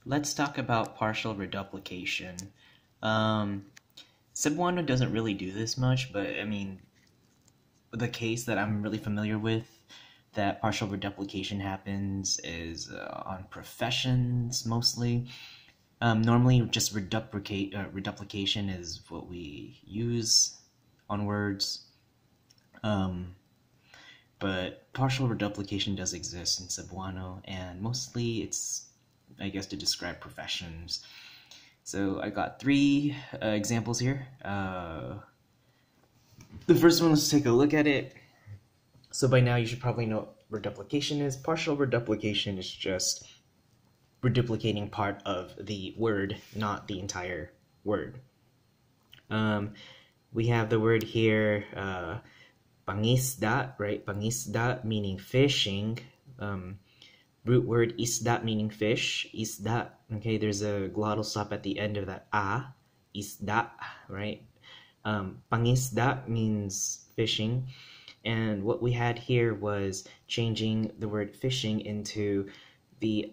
Let's talk about partial reduplication. Cebuano doesn't really do this much, but I mean, the case that I'm really familiar with that partial reduplication happens is on professions mostly. Normally, just reduplication is what we use on words, but partial reduplication does exist in Cebuano, and mostly it's, I guess, to describe professions. So I got three examples here. The first one, let's take a look at it. So by now you should probably know what reduplication is. Partial reduplication is just reduplicating part of the word, not the entire word. We have the word here, pangisda, right? Pangisda meaning fishing. Root word isda meaning fish. Isda, okay, there's a glottal stop at the end of that a. Isda, right? Pangisda means fishing. And what we had here was changing the word fishing into the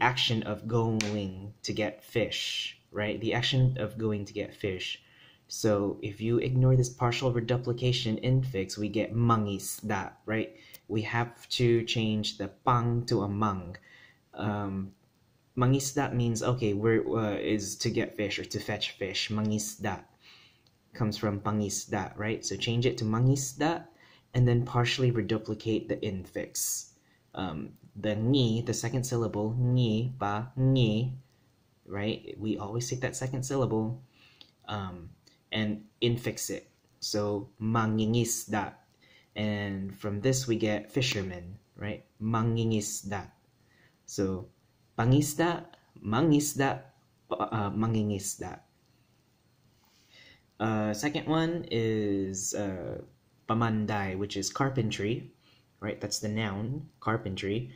action of going to get fish, right? The action of going to get fish. So if you ignore this partial reduplication infix, we get mangisda, right? We have to change the pang to a mang. Mangisda means, okay, is to get fish or to fetch fish. Mangisda comes from pangisda, right? So change it to mangisda and then partially reduplicate the infix. The ni, the second syllable, ni, pa, ni, right? We always take that second syllable and infix it. So mangingisda. And from this we get fisherman, right? Mangingisda. So pangisda, mangisda, mangingisda. Second one is pamanday, which is carpentry, right? That's the noun, carpentry.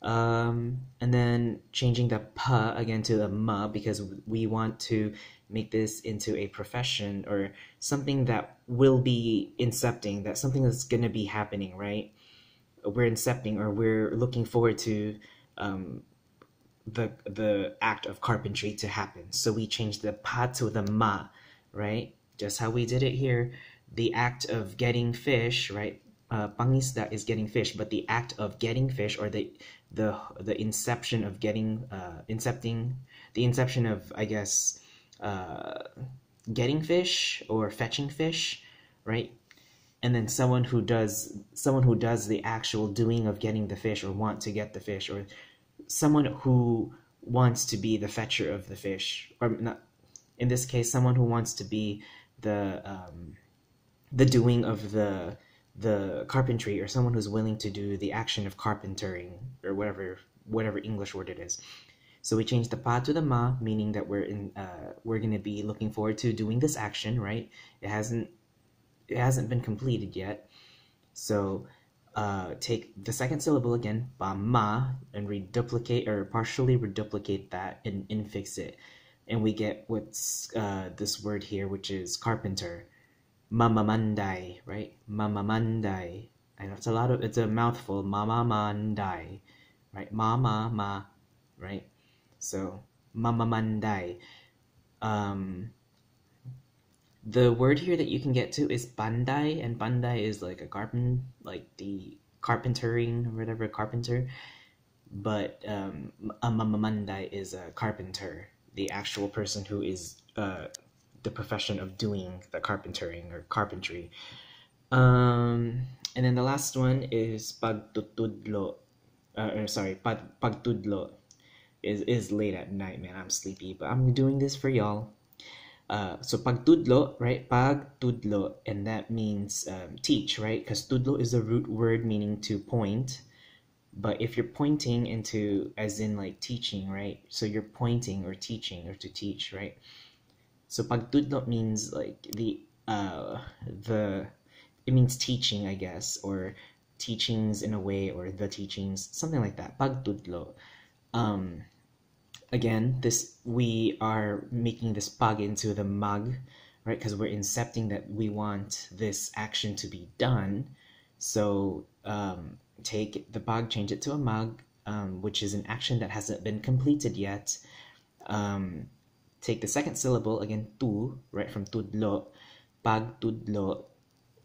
And then changing the pa again to the ma because we want to make this into a profession or something that will be incepting, that's something that's going to be happening, right? We're incepting or we're looking forward to the act of carpentry to happen. So we change the pa to the ma, right? Just how we did it here. The act of getting fish, right? Pangisda is getting fish, but the act of getting fish or the inception of getting the inception of, I guess, getting fish or fetching fish, right? And then someone who does the actual doing of getting the fish or want to get the fish, or someone who wants to be the fetcher of the fish, or not, in this case someone who wants to be the doing of the carpentry, or someone who's willing to do the action of carpentering, or whatever English word it is. So we change the pa to the ma, meaning that we're going to be looking forward to doing this action, right? It hasn't been completed yet. So take the second syllable again, pa ma, and reduplicate or partially reduplicate that and infix it, and we get what's this word here, which is carpenter. Mamamanday, right? Mamamanday. I know it's a mouthful. Mamamanday, right? Ma, right? So mamamanday. The word here that you can get to is panday, and panday is like the carpentering or whatever, carpenter. But a mamamanday is a carpenter, the actual person who is the profession of doing the carpentering or carpentry. And then the last one is pagtutudlo. Pagtudlo is late at night, man. I'm sleepy, but I'm doing this for y'all. So pagtudlo, right? Pagtudlo, and that means teach, right? Because tudlo is a root word meaning to point. But if you're pointing into, as in like teaching, right? So you're pointing or teaching or to teach, right? So pagtudlo means like it means teaching, I guess, or teachings in a way, or the teachings, something like that. Pagtudlo. Again, we are making this pag into the mag, right? Because we're incepting that we want this action to be done. So take the pag, change it to a mag, which is an action that hasn't been completed yet. Take the second syllable, again, tu, right, from tudlo, pagtudlo,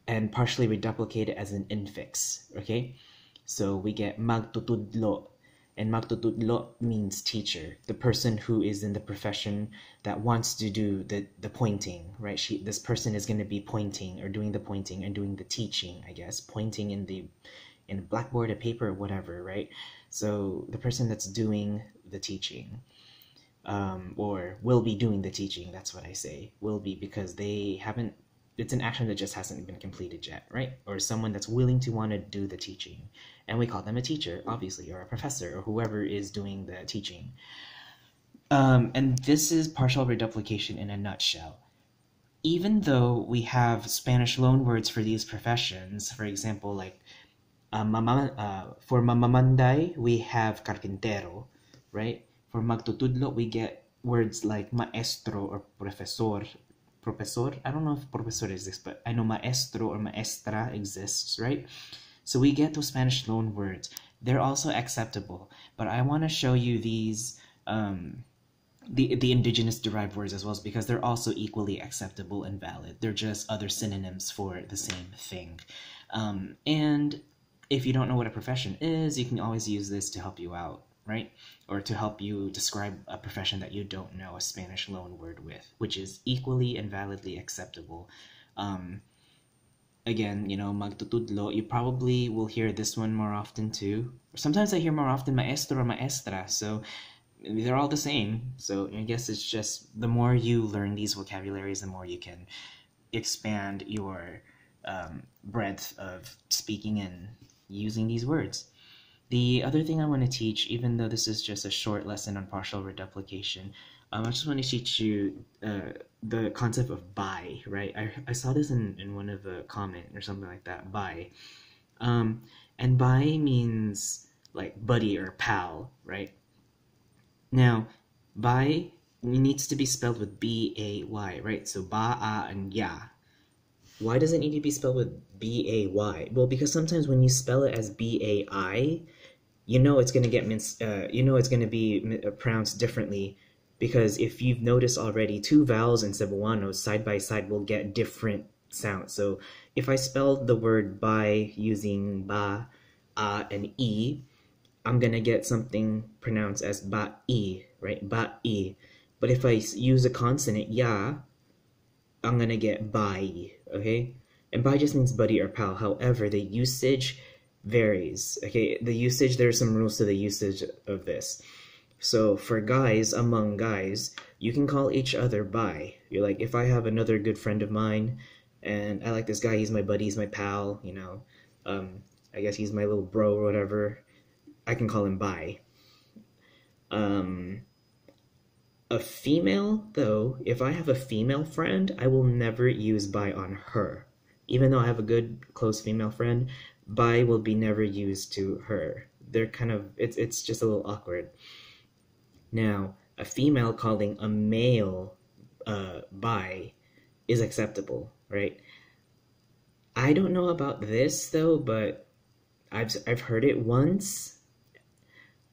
and partially reduplicate it as an infix, okay? So we get magtutudlo, and magtutudlo means teacher, the person who is in the profession that wants to do the pointing, right? This person is going to be pointing or doing the pointing and doing the teaching, I guess, pointing in a blackboard, a paper, whatever, right? So the person that's doing the teaching, or will be doing the teaching, that's what I say, will be, because they haven't, it's an action that just hasn't been completed yet, right? Or someone that's willing to want to do the teaching. And we call them a teacher, obviously, or a professor, or whoever is doing the teaching. And this is partial reduplication in a nutshell. Even though we have Spanish loanwords for these professions, for example, like for mamamanday, we have carpintero, right? For magtutudlo, we get words like maestro or profesor. I don't know if profesor exists, but I know maestro or maestra exists, right? So we get those Spanish loan words. They're also acceptable, but I want to show you these, the indigenous derived words as well, because they're also equally acceptable and valid. They're just other synonyms for the same thing. And if you don't know what a profession is, you can always use this to help you out, right? Or to help you describe a profession that you don't know a Spanish loan word with, which is equally and validly acceptable. Again, you know, magtutudlo, you probably will hear this one more often too. Sometimes I hear more often maestro or maestra, so they're all the same. So I guess it's just the more you learn these vocabularies, the more you can expand your breadth of speaking and using these words. The other thing I want to teach, even though this is just a short lesson on partial reduplication, I just want to teach you the concept of by, right? I saw this in one of the comment or something like that, by. And by means like buddy or pal, right? Now, by needs to be spelled with B-A-Y, right? So ba-a and ya. Why does it need to be spelled with B-A-Y? Well, because sometimes when you spell it as B-A-I, you know it's going to get it's going to be pronounced differently, because if you've noticed already, two vowels in Cebuano side by side will get different sounds. So if I spelled the word by using ba, a, and e, I'm going to get something pronounced as ba-i, right? Ba-i. But if I use a consonant, ya, I'm going to get bai, okay? And bai just means buddy or pal. However, the usage varies, okay? The usage, there are some rules to the usage of this. So for guys, among guys, you can call each other by. You're like, if I have another good friend of mine, and I like this guy, he's my buddy, he's my pal, you know, I guess he's my little bro or whatever, I can call him by. A female, though, if I have a female friend, I will never use by on her. Even though I have a good, close female friend, by will be never used to her. They're kind of, it's just a little awkward. Now, a female calling a male by is acceptable, right? I don't know about this, though, but I've heard it once.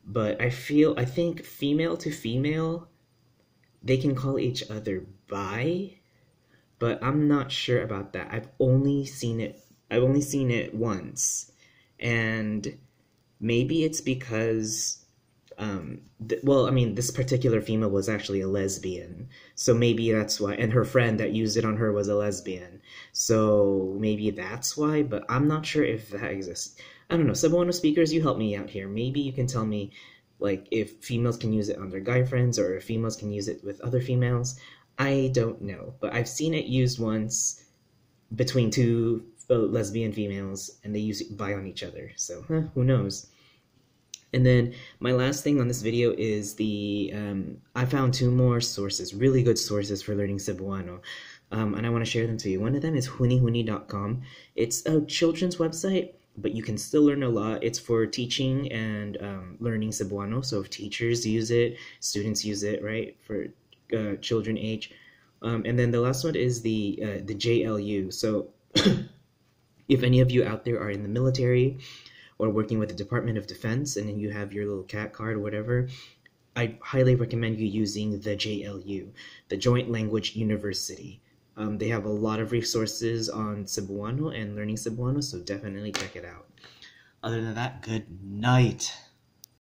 But I think female to female, they can call each other by, but I'm not sure about that. I've only seen it once, and maybe it's because well, I mean, this particular female was actually a lesbian, so maybe that's why, and her friend that used it on her was a lesbian, so maybe that's why, but I'm not sure if that exists. I don't know. Cebuano speakers, you help me out here. Maybe you can tell me, like, if females can use it on their guy friends, or if females can use it with other females. I don't know, but I've seen it used once between two lesbian females, and they use it by on each other, so who knows. And then my last thing on this video is I found two more sources, really good sources for learning Cebuano, and I want to share them to you. One of them is hunihuni.com. It's a children's website, but you can still learn a lot. It's for teaching and learning Cebuano, so if teachers use it, students use it, right, for children age. And then the last one is the JLU. So if any of you out there are in the military, or working with the Department of Defense, and then you have your little CAT card or whatever, I highly recommend you using the JLU, the Joint Language University. They have a lot of resources on Cebuano and learning Cebuano, so definitely check it out. Other than that, good night.